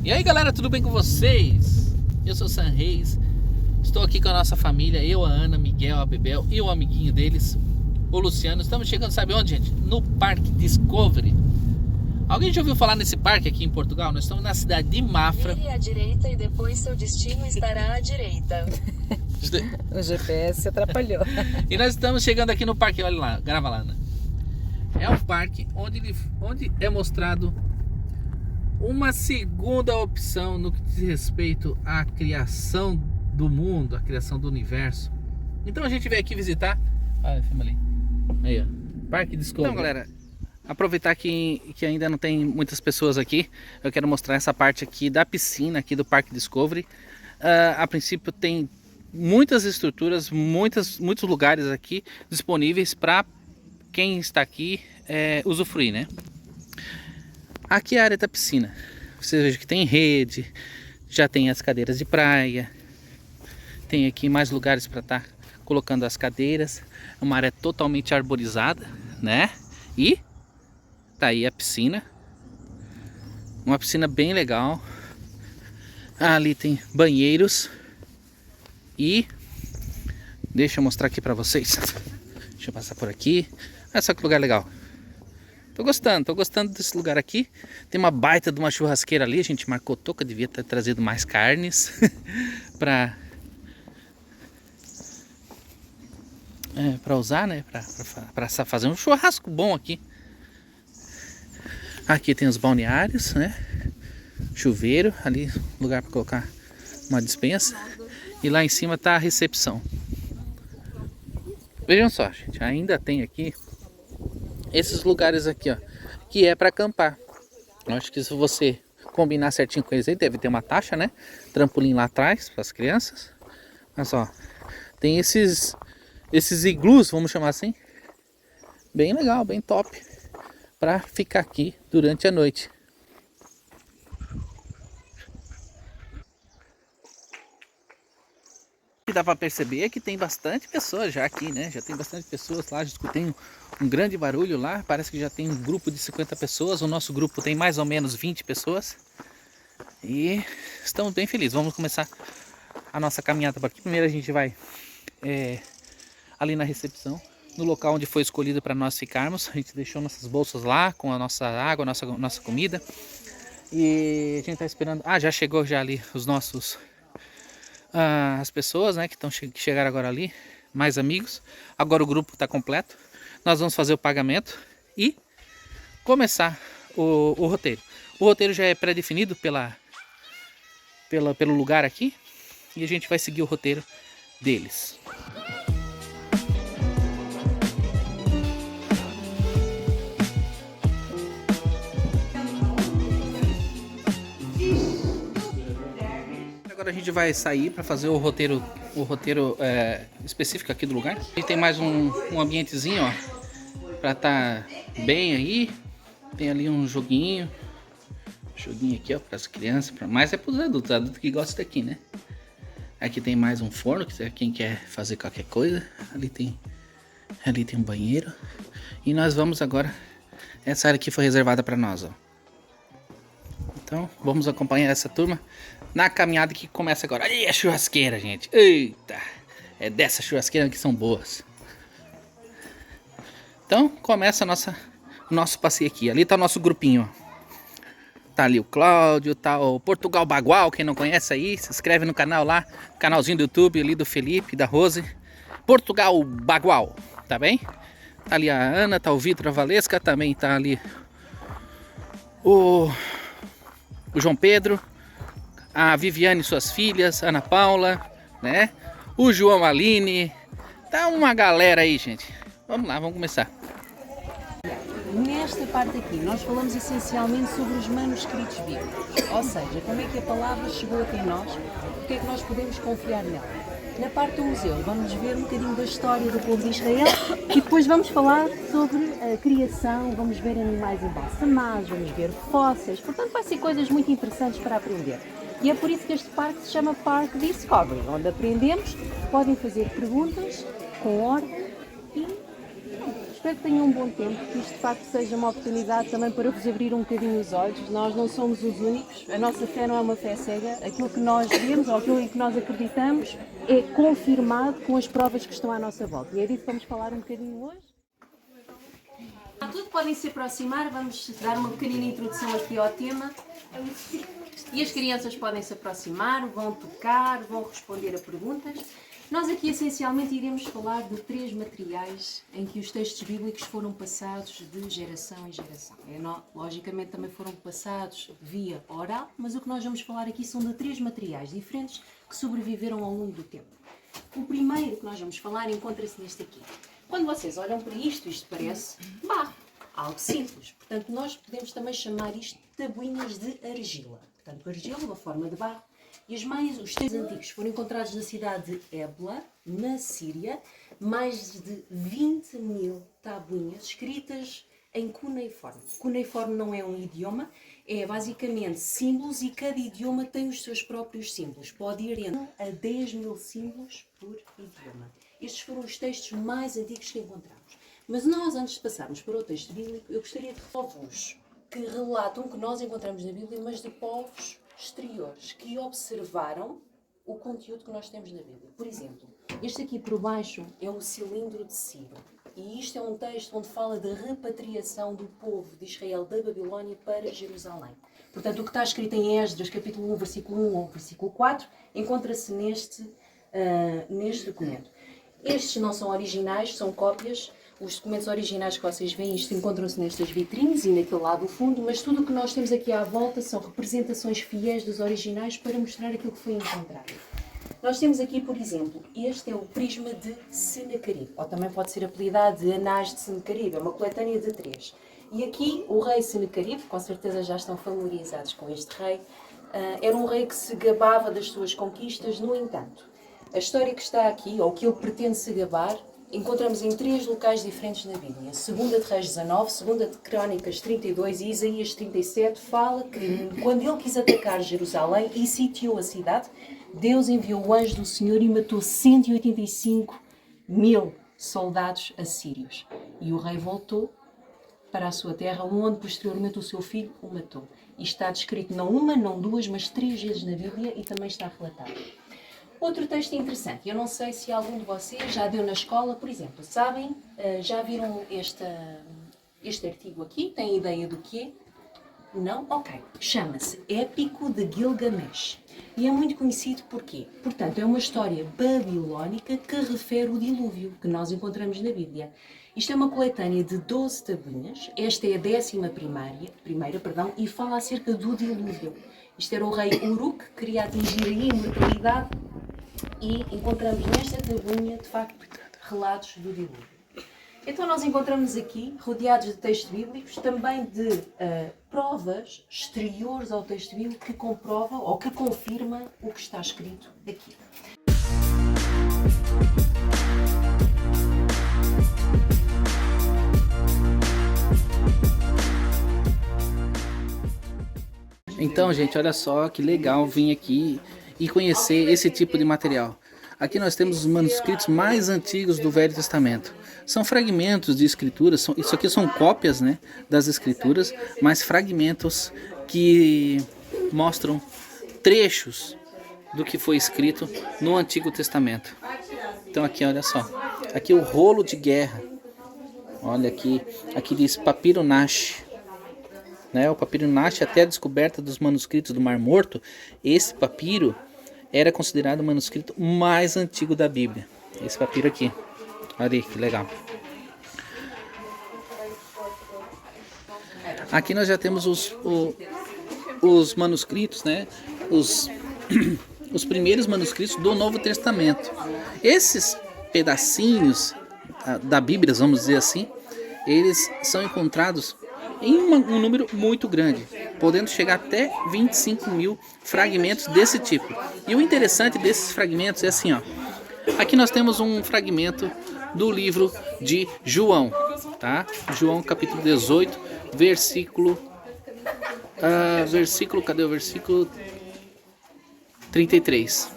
E aí galera, tudo bem com vocês? Eu sou o Sam Reis. Estou aqui com a nossa família, eu, a Ana, Miguel, a Bebel e o amiguinho deles, o Luciano. Estamos chegando, sabe onde, gente? No Parque Discovery. Alguém já ouviu falar nesse parque aqui em Portugal? Nós estamos na cidade de Mafra. Vire à direita e depois seu destino estará à direita. O GPS se atrapalhou. E nós estamos chegando aqui no parque, olha lá, grava lá, Ana. É um parque onde é mostrado uma segunda opção no que diz respeito à criação do mundo, à criação do universo. Então a gente veio aqui visitar. Olha, filma ali. Aí, ó. Parque Discovery. Então, galera, aproveitar que ainda não tem muitas pessoas aqui, eu quero mostrar essa parte aqui da piscina aqui do Parque Discovery. A princípio tem muitas estruturas, muitos lugares aqui disponíveis para quem está aqui usufruir, né? Aqui é a área da piscina. Você veja que tem rede, já tem as cadeiras de praia, tem aqui mais lugares para estar colocando as cadeiras. É uma área totalmente arborizada, né? E tá aí a piscina, uma piscina bem legal. Ali tem banheiros e deixa eu mostrar aqui para vocês. Deixa eu passar por aqui. Olha só que lugar legal. Tô gostando desse lugar aqui. Tem uma baita de uma churrasqueira ali. A gente marcou toca, devia ter trazido mais carnes para usar, né? Para fazer um churrasco bom aqui. Aqui tem os balneários, né? Chuveiro, ali lugar para colocar uma despensa. E lá em cima tá a recepção. Vejam só, gente, ainda tem aqui esses lugares aqui, ó, que é para acampar. Eu acho que se você combinar certinho com eles aí, deve ter uma taxa, né? Trampolim lá atrás para as crianças. Mas ó, tem esses iglus, vamos chamar assim, bem legal, bem top, para ficar aqui durante a noite. Dá para perceber que tem bastante pessoas já aqui, né? Já tem bastante pessoas lá, já escutei um grande barulho lá. Parece que já tem um grupo de 50 pessoas. O nosso grupo tem mais ou menos 20 pessoas. E estamos bem felizes. Vamos começar a nossa caminhada por aqui. Primeiro a gente vai ali na recepção, no local onde foi escolhido para nós ficarmos. A gente deixou nossas bolsas lá com a nossa água, nossa comida. E a gente está esperando. Ah, já chegou já ali os nossos... as pessoas, né, que chegaram agora ali, mais amigos. Agora o grupo está completo. Nós vamos fazer o pagamento e começar o roteiro. O roteiro já é pré-definido pelo lugar aqui e a gente vai seguir o roteiro deles. Agora a gente vai sair para fazer o roteiro específico aqui do lugar. E tem mais um ambientezinho, ó, para estar bem aí. Tem ali um joguinho aqui, ó, para as crianças, mas é para os adultos que gostam daqui, né? Aqui tem mais um forno, que quem quer fazer qualquer coisa. Ali tem um banheiro. E nós vamos agora, essa área aqui foi reservada para nós, ó. Então vamos acompanhar essa turma na caminhada que começa agora. Aí a churrasqueira, gente. Eita, é dessa churrasqueira que são boas. Então começa o nosso passeio aqui. Ali tá o nosso grupinho, ó. Tá ali o Cláudio, tá o Portugal Bagual. Quem não conhece aí, se inscreve no canal lá, canalzinho do YouTube ali do Felipe e da Rose. Portugal Bagual, tá bem? Tá ali a Ana, tá o Vitor, a Valesca, também tá ali o João Pedro, a Viviane e suas filhas, Ana Paula, né? O João Aline. Tá uma galera aí, gente. Vamos lá, vamos começar. Nesta parte aqui, nós falamos essencialmente sobre os manuscritos bíblicos. Ou seja, como é que a palavra chegou até nós, o que é que nós podemos confiar nela. Na parte do museu, vamos ver um bocadinho da história do povo de Israel e depois vamos falar sobre a criação, vamos ver animais embalsamados, vamos ver fósseis. Portanto, vai ser coisas muito interessantes para aprender. E é por isso que este parque se chama Parque Discovery, onde aprendemos, podem fazer perguntas com ordem e espero que tenham um bom tempo, que isto de facto seja uma oportunidade também para vos abrir um bocadinho os olhos. Nós não somos os únicos, a nossa fé não é uma fé cega, aquilo que nós vemos ou aquilo em que nós acreditamos é confirmado com as provas que estão à nossa volta. E é disso que vamos falar um bocadinho hoje. Tudo podem se aproximar, vamos dar uma pequenina introdução aqui ao tema. E as crianças podem se aproximar, vão tocar, vão responder a perguntas. Nós aqui essencialmente iremos falar de 3 materiais em que os textos bíblicos foram passados de geração em geração. Logicamente também foram passados via oral, mas o que nós vamos falar aqui são de 3 materiais diferentes que sobreviveram ao longo do tempo. O primeiro que nós vamos falar encontra-se neste aqui. Quando vocês olham para isto parece barro, algo simples. Portanto, nós podemos também chamar isto de tabuinhas de argila. Portanto, argila, uma forma de barro. E os textos antigos foram encontrados na cidade de Ebla, na Síria, mais de 20.000 tabuinhas escritas em cuneiforme. Cuneiforme não é um idioma, é basicamente símbolos e cada idioma tem os seus próprios símbolos. Pode ir entre a 10.000 símbolos por idioma. Estes foram os textos mais antigos que encontramos. Mas nós, antes de passarmos para o texto bíblico, eu gostaria de povos que relatam que nós encontramos na Bíblia, mas de povos exteriores que observaram o conteúdo que nós temos na Bíblia. Por exemplo, este aqui por baixo é o cilindro de Ciro. E isto é um texto onde fala da repatriação do povo de Israel da Babilónia para Jerusalém. Portanto, o que está escrito em Esdras, capítulo 1, versículo 1 ou versículo 4, encontra-se neste documento. Estes não são originais, são cópias. Os documentos originais que vocês veem, isto encontram-se nestas vitrines e naquele lado do fundo, mas tudo o que nós temos aqui à volta são representações fiéis dos originais para mostrar aquilo que foi encontrado. Nós temos aqui, por exemplo, este é o prisma de Senaqueribe, ou também pode ser apelidado de Anais de Senaqueribe, é uma coletânea de 3. E aqui o rei Senaqueribe, com certeza já estão familiarizados com este rei, era um rei que se gabava das suas conquistas. No entanto, a história que está aqui, ou que ele pretende se gabar, encontramos em 3 locais diferentes na Bíblia. 2 de Reis 19, 2 de Crónicas 32 e Isaías 37 fala que quando ele quis atacar Jerusalém e sitiou a cidade, Deus enviou o anjo do Senhor e matou 185.000 soldados assírios. E o rei voltou para a sua terra, onde posteriormente o seu filho o matou. Isto está descrito não uma, não 2, mas 3 vezes na Bíblia e também está relatado. Outro texto interessante, eu não sei se algum de vocês já deu na escola, por exemplo, sabem, já viram este artigo aqui? Têm ideia do que é? Não? Ok. Chama-se Épico de Gilgamesh. E é muito conhecido porquê? Portanto, é uma história babilónica que refere o dilúvio, que nós encontramos na Bíblia. Isto é uma coletânea de 12 tabuinhas, esta é a 11ª, e fala acerca do dilúvio. Isto era o rei Uruk, que queria atingir a imortalidade, e encontramos nesta tabuinha, de facto, relatos do dilúvio. Então nós encontramos aqui, rodeados de textos bíblicos, também de provas exteriores ao texto bíblico que comprovam ou que confirmam o que está escrito aqui. Então, gente, olha só que legal vir aqui e conhecer esse tipo de material. Aqui nós temos os manuscritos mais antigos do Velho Testamento. São fragmentos de escrituras, isso aqui são cópias, né, das escrituras, mas fragmentos que mostram trechos do que foi escrito no Antigo Testamento. Então aqui, olha só, aqui o rolo de guerra. Olha aqui diz Papiro Nash. Né, o papiro Nash, até a descoberta dos manuscritos do Mar Morto, esse papiro era considerado o manuscrito mais antigo da Bíblia. Esse papiro aqui. Olha aí, que legal. Aqui nós já temos os manuscritos, né? Os primeiros manuscritos do Novo Testamento. Esses pedacinhos da Bíblia, vamos dizer assim, eles são encontrados em um número muito grande, podendo chegar até 25.000 fragmentos desse tipo. E o interessante desses fragmentos é assim, ó. Aqui nós temos um fragmento do livro de João, tá? João capítulo 18, versículo... cadê o versículo 33?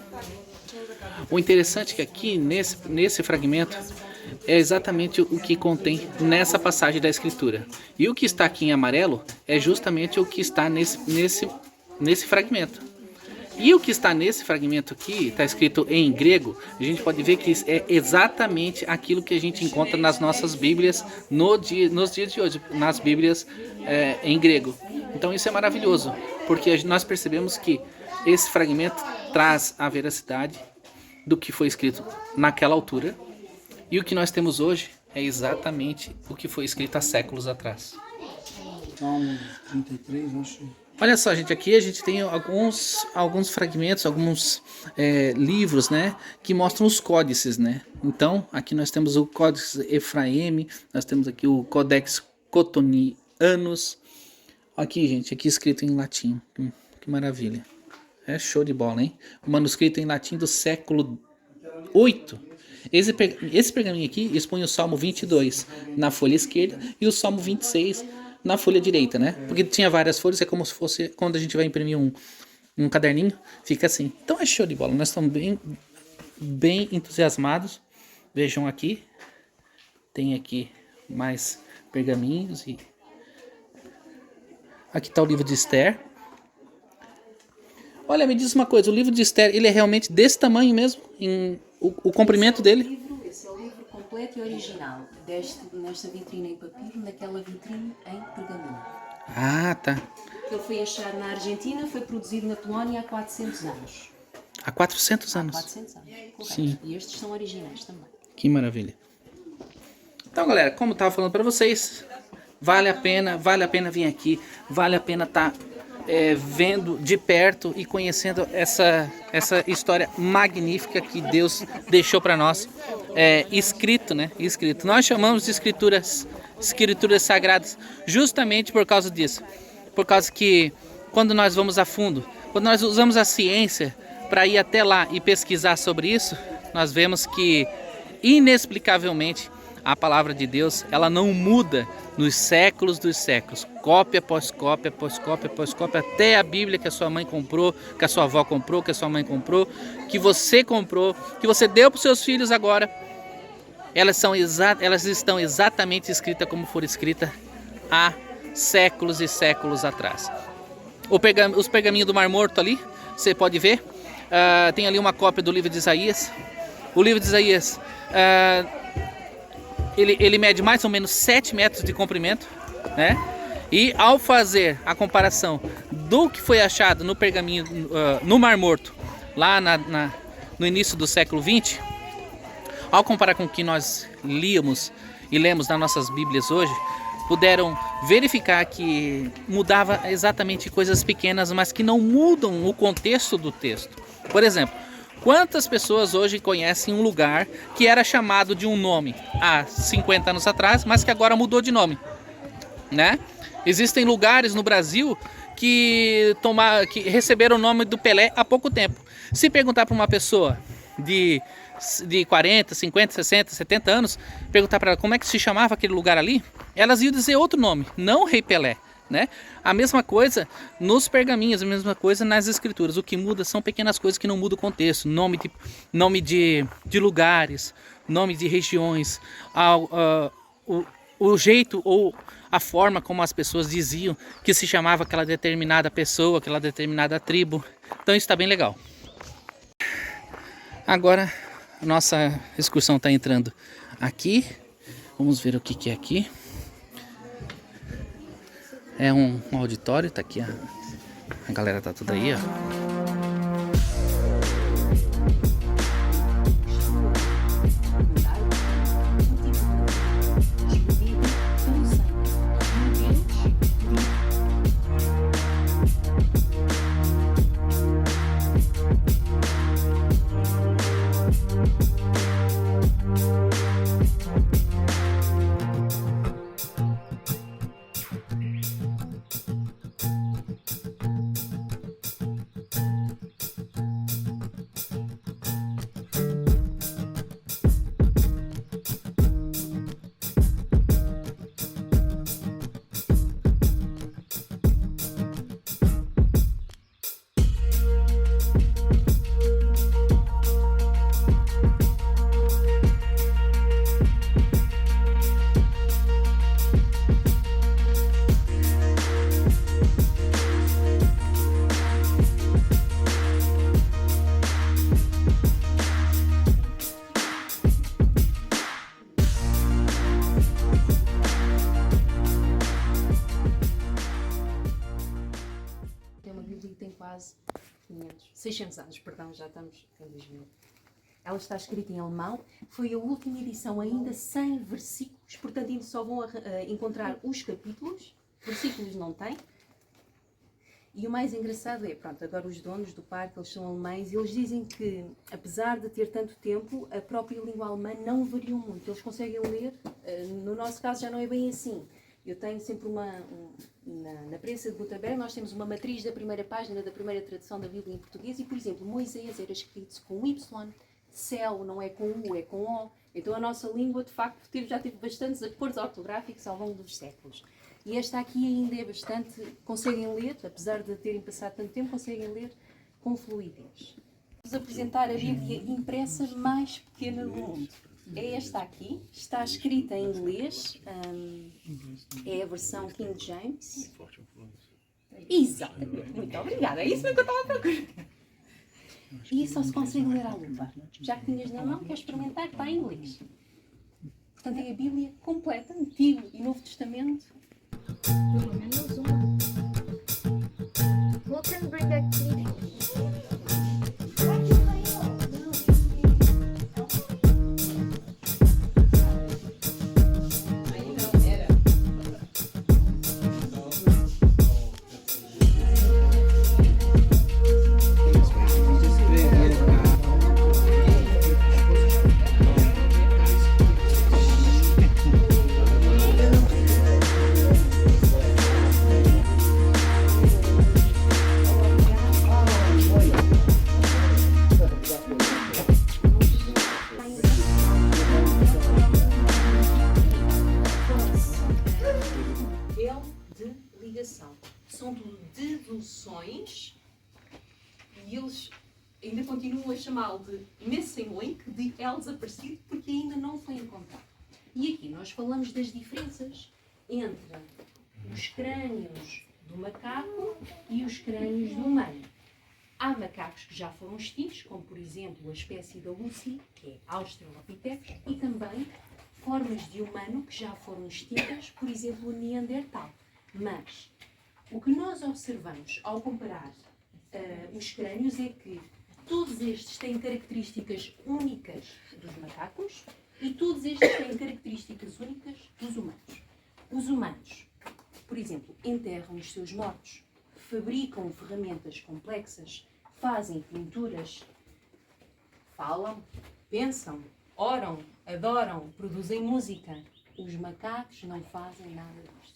O interessante é que aqui nesse fragmento é exatamente o que contém nessa passagem da Escritura. E o que está aqui em amarelo é justamente o que está nesse fragmento. E o que está nesse fragmento aqui, está escrito em grego, a gente pode ver que é exatamente aquilo que a gente encontra nas nossas Bíblias nos dias de hoje, nas Bíblias em grego. Então isso é maravilhoso, porque nós percebemos que esse fragmento traz a veracidade do que foi escrito naquela altura, e o que nós temos hoje é exatamente o que foi escrito há séculos atrás. Salmo 33, acho. Olha só, gente, aqui a gente tem alguns fragmentos, alguns livros, né, que mostram os códices, né? Então, aqui nós temos o Códice Efraim, nós temos aqui o Codex Cottonianus. Aqui, gente, aqui escrito em latim. Que maravilha. É show de bola, hein? O manuscrito em latim do século 8. Esse pergaminho aqui expõe o Salmo 22 na folha esquerda e o Salmo 26 na folha direita, né? Porque tinha várias folhas, é como se fosse quando a gente vai imprimir um caderninho, fica assim. Então é show de bola, nós estamos bem entusiasmados. Vejam aqui, tem aqui mais pergaminhos e aqui está o livro de Esther. Olha, me diz uma coisa, o livro de Esther, ele é realmente desse tamanho mesmo? O comprimento dele? Esse é o livro completo e original, nesta vitrine em papiro, naquela vitrine em pergaminho. Ah, tá. Ele foi achado na Argentina, foi produzido na Polónia há 400 anos. Há 400 anos. 400 anos, correto. Sim. E estes são originais também. Que maravilha. Então, galera, como eu estava falando para vocês, vale a pena vir aqui, vale a pena estar vendo de perto e conhecendo essa história magnífica que Deus deixou para nós, escrito, né? Escrito. Nós chamamos de escrituras sagradas justamente por causa disso, por causa que quando nós vamos a fundo, quando nós usamos a ciência para ir até lá e pesquisar sobre isso, nós vemos que inexplicavelmente a palavra de Deus, ela não muda nos séculos dos séculos, cópia após cópia, após cópia, após cópia, até a Bíblia que a sua mãe comprou, que a sua avó comprou, que a sua mãe comprou, que você comprou, que você deu para os seus filhos agora, elas estão exatamente escritas como foram escritas há séculos e séculos atrás. Os pergaminhos do Mar Morto ali, você pode ver, tem ali uma cópia do livro de Isaías. O livro de Isaías, ele mede mais ou menos 7 metros de comprimento, né? E ao fazer a comparação do que foi achado no pergaminho, no Mar Morto, lá no início do século 20, ao comparar com o que nós líamos e lemos nas nossas Bíblias hoje, puderam verificar que mudava exatamente coisas pequenas, mas que não mudam o contexto do texto. Por exemplo, quantas pessoas hoje conhecem um lugar que era chamado de um nome há 50 anos atrás, mas que agora mudou de nome, né? Existem lugares no Brasil que receberam o nome do Pelé há pouco tempo. Se perguntar para uma pessoa de 40, 50, 60, 70 anos, perguntar para ela como é que se chamava aquele lugar ali, elas iam dizer outro nome, não Rei Pelé, né? A mesma coisa nos pergaminhos, a mesma coisa nas escrituras. O que muda são pequenas coisas que não mudam o contexto, nome de lugares, nome de regiões, o jeito ou a forma como as pessoas diziam que se chamava aquela determinada pessoa, aquela determinada tribo. Então isso está bem legal. Agora a nossa excursão está entrando aqui. Vamos ver o que é aqui. É um auditório, tá aqui, a galera tá tudo aí, ó. quase 600 anos, perdão, já estamos em 2000. Ela está escrita em alemão, foi a última edição ainda sem versículos, portanto ainda só vão encontrar os capítulos, versículos não tem. E o mais engraçado é, pronto, agora os donos do parque, eles são alemães, e eles dizem que, apesar de ter tanto tempo, a própria língua alemã não variou muito. Eles conseguem ler, no nosso caso já não é bem assim. Eu tenho sempre na prensa de Gutenberg, nós temos uma matriz da primeira página, da primeira tradução da Bíblia em português, e, por exemplo, Moisés era escrito com Y, céu não é com U, é com O. Então a nossa língua, de facto, já teve bastantes acordos ortográficos ao longo dos séculos. E esta aqui ainda é bastante... Conseguem ler, apesar de terem passado tanto tempo, conseguem ler com fluidez. Vamos apresentar a Bíblia impressa mais pequena do mundo. É esta aqui, está escrita em inglês, é a versão King James. Exatamente, muito obrigada, é isso mesmo que eu estava a procurar. E só se consegue ler à lupa. Já que tinhas na mão, quer experimentar, está em inglês. Portanto, é a Bíblia completa, Antigo e Novo Testamento. Pelo menos um. Who can bring a key? São tudo deduções e eles ainda continuam a chamá-lo de missing link, de L desaparecido, porque ainda não foi encontrado. E aqui nós falamos das diferenças entre os crânios do macaco e os crânios do humano. Há macacos que já foram extintos, como por exemplo a espécie da Lucy, que é Australopithecus, e também formas de humano que já foram extintas, por exemplo o Neandertal. Mas o que nós observamos ao comparar os crânios é que todos estes têm características únicas dos macacos e todos estes têm características únicas dos humanos. Os humanos, por exemplo, enterram os seus mortos, fabricam ferramentas complexas, fazem pinturas, falam, pensam, oram, adoram, produzem música. Os macacos não fazem nada disto.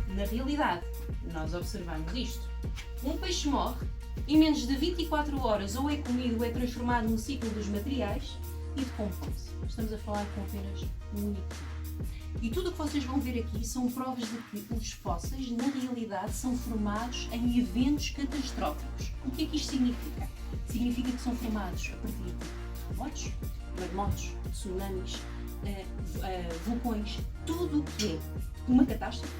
Na realidade, nós observamos isto. Um peixe morre, em menos de 24 horas ou é comido ou é transformado no ciclo dos materiais e decompõe-se. Estamos a falar com apenas um único tipo. E tudo o que vocês vão ver aqui são provas de que os fósseis, na realidade, são formados em eventos catastróficos. O que é que isto significa? Significa que são formados a partir de terremotos, maremotos, tsunamis, vulcões, tudo o que é uma catástrofe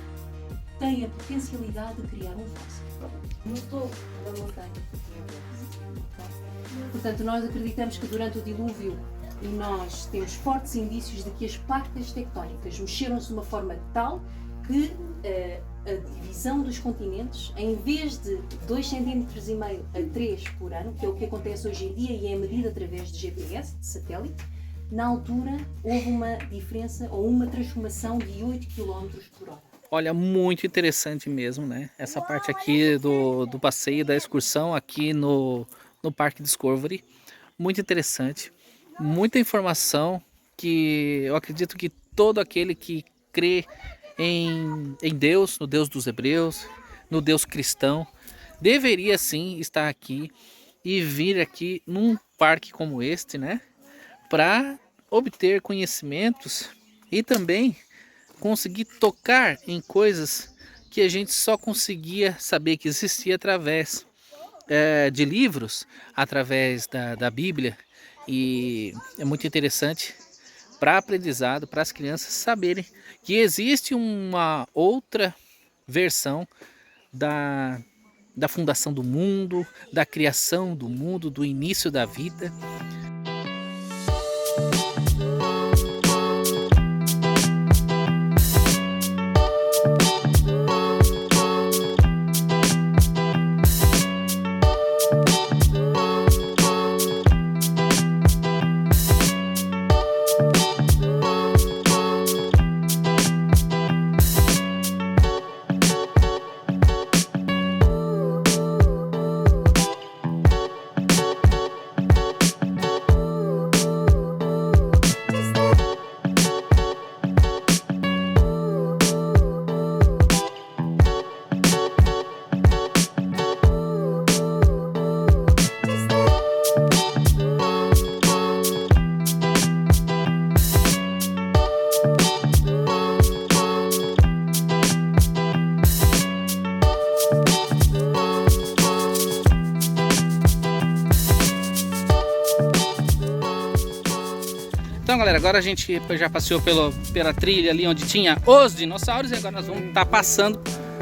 tem a potencialidade de criar um fóssil. No topo da montanha. Portanto, nós acreditamos que durante o dilúvio nós temos fortes indícios de que as placas tectónicas mexeram-se de uma forma tal que a divisão dos continentes, em vez de 2,5 cm a 3 por ano, que é o que acontece hoje em dia e é medido através de GPS, de satélite, na altura houve uma diferença ou uma transformação de 8 km por hora. Olha, muito interessante mesmo, né? Essa parte aqui do passeio, da excursão aqui no Parque Discovery. Muito interessante. Muita informação que eu acredito que todo aquele que crê em Deus, no Deus dos hebreus, no Deus cristão, deveria sim estar aqui e vir aqui num parque como este, né? Para obter conhecimentos e também conseguir tocar em coisas que a gente só conseguia saber que existia através de livros, através da Bíblia. E é muito interessante para aprendizado, para as crianças saberem que existe uma outra versão da fundação do mundo, da criação do mundo, do início da vida. Então, galera, agora a gente já passeou pela trilha ali onde tinha os dinossauros e agora nós vamos estar passando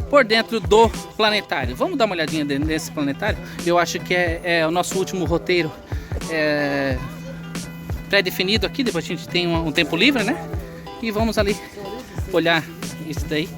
por dentro do planetário. Vamos dar uma olhadinha nesse planetário? Eu acho que é o nosso último roteiro pré-definido aqui, depois a gente tem um tempo livre, né? E vamos ali olhar isso daí.